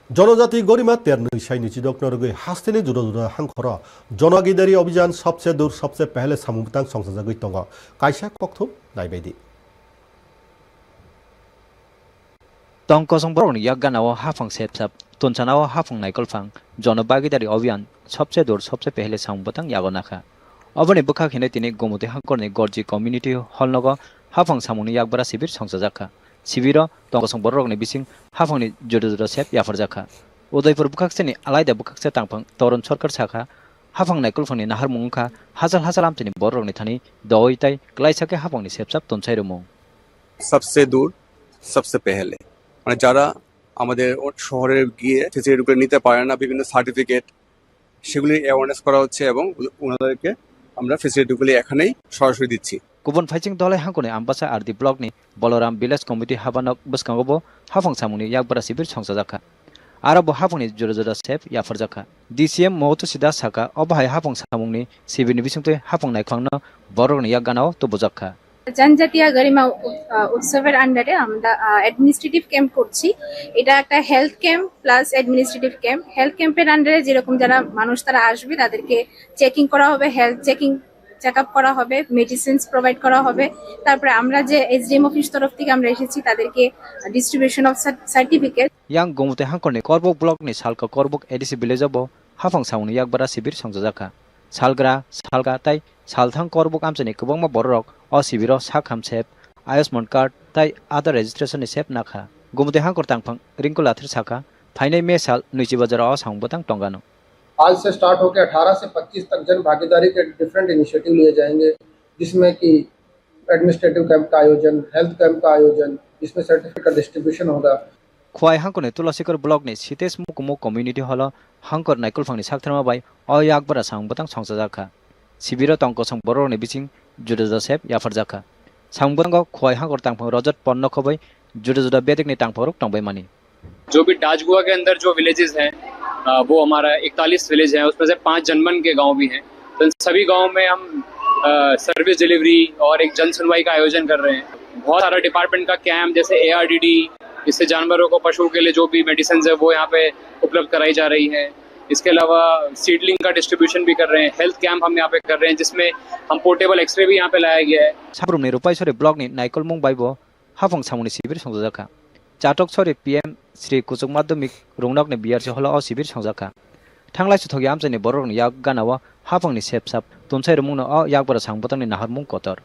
जनजाति गरिमा तेरनई साइनि चिदक नरगै हास्तेनि जुदा जुदा हांखर जनगिदारि अभियान सबसे दूर सबसे पहले सामुबतां संसाजागै तंग कायसा कक्थुम नायबायदि तंकसं बरनि यागानाव हाफां सेपसाप तनसानाव हाफां नायकलफां जनबागिदारि अभियान सबसे दूर सबसे पहले सामुबतां यागनाखा अबनि बखाखिने तिनि गोमुते हांकरनि गरजी कम्युनिटी हलनग हाफां सामुनि यागबारा शिविर संसाजाखा शिविर तंकसं बरनि बिसिं हाफांनि जुदा जुदा सेप याफरजाखा उदयपुर बुखाक्सेनि आलायदा बुखाक्से तांफां तरुण सरकार साखा हाफां नायकलफांनि नाहार मुंखा हाजार हाजार आमतिनि बरनि थानि दयताय ग्लाइसाके हाफांनि सेपसाप तनसाइरमु सबसे दूर सबसे पहले মানে যারা আমাদের শহরে গিয়ে ফেসিলিটিগুলো নিতে পারে না বিভিন্ন সার্টিফিকেট সেগুলি অ্যাওয়ারনেস করা হচ্ছে এবং ওনাদেরকে আমরা ফেসিলিটিগুলি এখানেই সরাসরি দিচ্ছি गुबुन फाइचिं दलाय हांखोनि आम्बासा आरदि ब्लकनि बलराम विलेज कमिटि हाबानक बसकांगबो हाफां सामुनि यागबारा शिविर संसाजाखा आरो हाफांनि जुदा जुदा सेप याफरजाखा DCM महतो सिदा साका अबाहाय हाफां सामुनि शिविरनि बिसंते हाफां नायखांनो बरनि यागानाव तबजाखा जनजातीय गरिमा उत्सवेर आन्डारे আমরা অ্যাডমিনিস্ট্রেটিভ ক্যাম্প করছি এটা একটা health camp plus administrative camp health ক্যাম্পের আন্ডারে যেরকম যারা মানুষ তারা আসবে তাদেরকে চেকিং করা হবে হেলথ চেকআপ করা হবে মেডিসিনস প্রোভাইড করা হবে তারপরে আমরা যে এসডিএম অফিস তরফ থেকে আমরা এসেছি তাদেরকে ডিস্ট্রিবিউশন অফ সার্টিফিকেট yang गोमुते हांखरनि करबक ब्लकनि सालका करबक एडिसि भिलेजाव हाफां सामुनि यागबारा शिविर संसाजाखा सालग्रा सालगा ताई सालथां करबक आमचनि गोबांमा बररक अ शिविराव साखाम सेप आयुष्मान कार्ड ताई आधार रेजिस्ट्रेशननि सेप नाखा गोमुते हांखर तांफां रिंकु लाथेर साखा फाइनै मे साल नैजि बाजाराव सांबतां टंगानो आज से स्टार्ट होकर 18 से 25 तक जन भागीदारी के डिफरेंट इनिशिएटिव लिए जाएंगे जिसमें कि एडमिनिस्ट्रेटिव कैंप का आयोजन हेल्थ कैंप का आयोजन जिसमें सर्टिफिकेट का डिस्ट्रीब्यूशन होगा खुवाई हांखरनि तुलसीकर ब्लकनि सितेश मुकुमो कम्युनिटी हल हांखर नायकलफांनि साखथारमा बाय अ यागबारा सांबतां संसाजाखा शिविर तंकसं बरनि बिसिं जुदा जुदा सेप याफरजाखा सांबतांग खुवाई हांखर तांफां रजत पन्न खबै जुदा जुदा बेदकनि तांफांरक टंबाय मानि जो भी डाचगुआ के अंदर जो विलेजेस हैं वो हमारा 41 विलेज है उसमें से 5 जनमन के गांव भी हैं तो इन सभी गांव में हम सर्विस डिलीवरी और एक जन सुनवाई का आयोजन कर रहे हैं बहुत सारा डिपार्टमेंट का कैंप जैसे ARDD इससे जानवरों को पशुओं के लिए जो भी मेडिसिन है वो यहाँ पे उपलब्ध कराई जा रही है इसके अलावा सीडलिंग का डिस्ट्रीब्यूशन भी कर रहे हैं हेल्थ कैंप हम यहाँ पे कर रहे हैं जिसमें हम पोर्टेबल एक्सरे भी यहाँ पे लाया गया है साब्रुमनि रुपाइसरी ब्लकनि नायकलमुं बायबो हाफां सामुनि शिविर संसाजाखा चाटक सरी PM श्री कुचुक माध्यमिक रुंगनाकनि बिआरसी हल अ शिविर संसाखा थांलाय सुथगि आमचनि बरनि याग गानाव हाफांनि सेपसाप तनसाइरमुंनो अ यागबारा सांबतांनि नाहारमुं कतर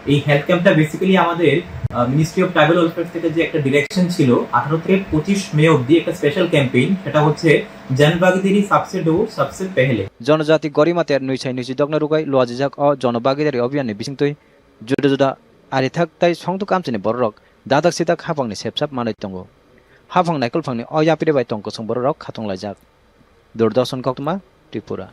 এই হেলথ ক্যাম্পটা বেসিক্যালি আমাদের মিনিস্ট্রি অফ ট্রাইবাল ওয়েলফেয়ার থেকে যে একটা ডিরেকশন ছিল 18 থেকে 25 মে অবধি একটা স্পেশাল ক্যাম্পেইন সেটা হচ্ছে जनभागीदारी सबसे दूर सबसे पहले जनजाति गरिमा तेर नैसाइ नैजि दगना रुगाय लवाजिजाक अ जनभागीदारी अभियाननि बिसिंतै जुदा जुदा आरिथाक ताइ संतुक आमचनि बररक दादाक सिदाक हाफांनि सेपसाप मानै तंगो हाफां नायकलफांनि अ यापिरे बाय तंकसं बररक खातंलायजाक दूरदर्शन कक्तमा त्रिपुरा।